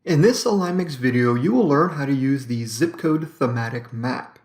In this AlignMix video, you will learn how to use the zip code thematic map.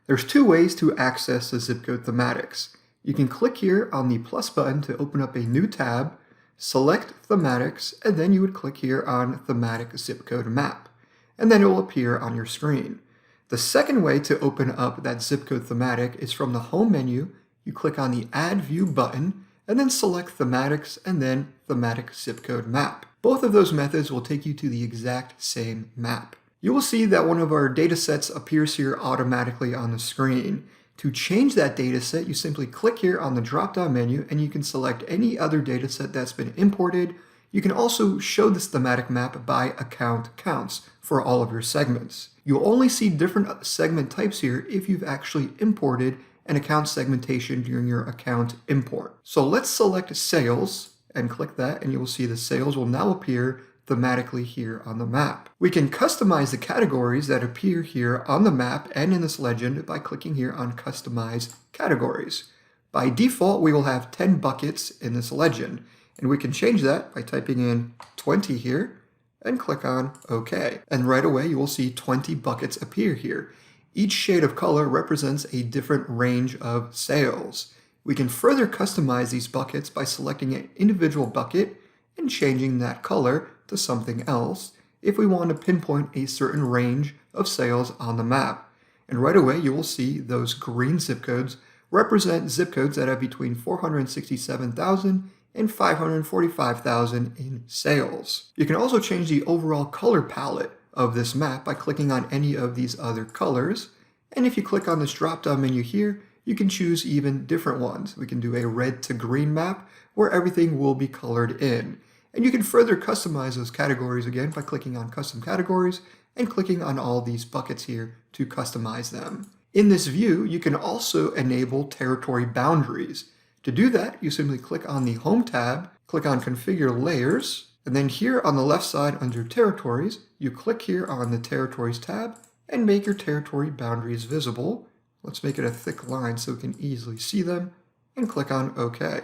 There's two ways to access the zip code thematics. You can click here on the plus button to open up a new tab, select thematics, and then you would click here on thematic zip code map, and then it will appear on your screen. The second way to open up that zip code thematic is from the home menu. You click on the add view button, and then select thematics and then thematic zip code map. Both of those methods will take you to the exact same map. You will see that one of our datasets appears here automatically on the screen. To change that dataset, you simply click here on the drop-down menu and you can select any other dataset that's been imported. You can also show this thematic map by account counts for all of your segments. You'll only see different segment types here if you've actually imported an account segmentation during your account import. So let's select sales and click that, and you will see the sales will now appear thematically here on the map. We can customize the categories that appear here on the map and in this legend by clicking here on Customize Categories. By default, we will have 10 buckets in this legend, and we can change that by typing in 20 here and click on OK. And right away, you will see 20 buckets appear here. Each shade of color represents a different range of sales. We can further customize these buckets by selecting an individual bucket and changing that color to something else if we want to pinpoint a certain range of sales on the map. And right away, you will see those green zip codes represent zip codes that have between 467,000 and 545,000 in sales. You can also change the overall color palette of this map by clicking on any of these other colors. And if you click on this drop-down menu here, you can choose even different ones. We can do a red to green map where everything will be colored in. And you can further customize those categories again by clicking on custom categories and clicking on all these buckets here to customize them. In this view, you can also enable territory boundaries. To do that, you simply click on the Home tab, click on Configure Layers, and then here on the left side under Territories, you click here on the Territories tab and make your territory boundaries visible. Let's make it a thick line so we can easily see them, and click on OK.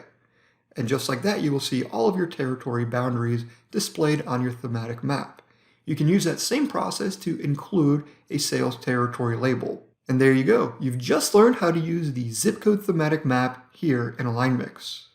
And just like that, you will see all of your territory boundaries displayed on your thematic map. You can use that same process to include a sales territory label. And there you go. You've just learned how to use the zip code thematic map here in AlignMix.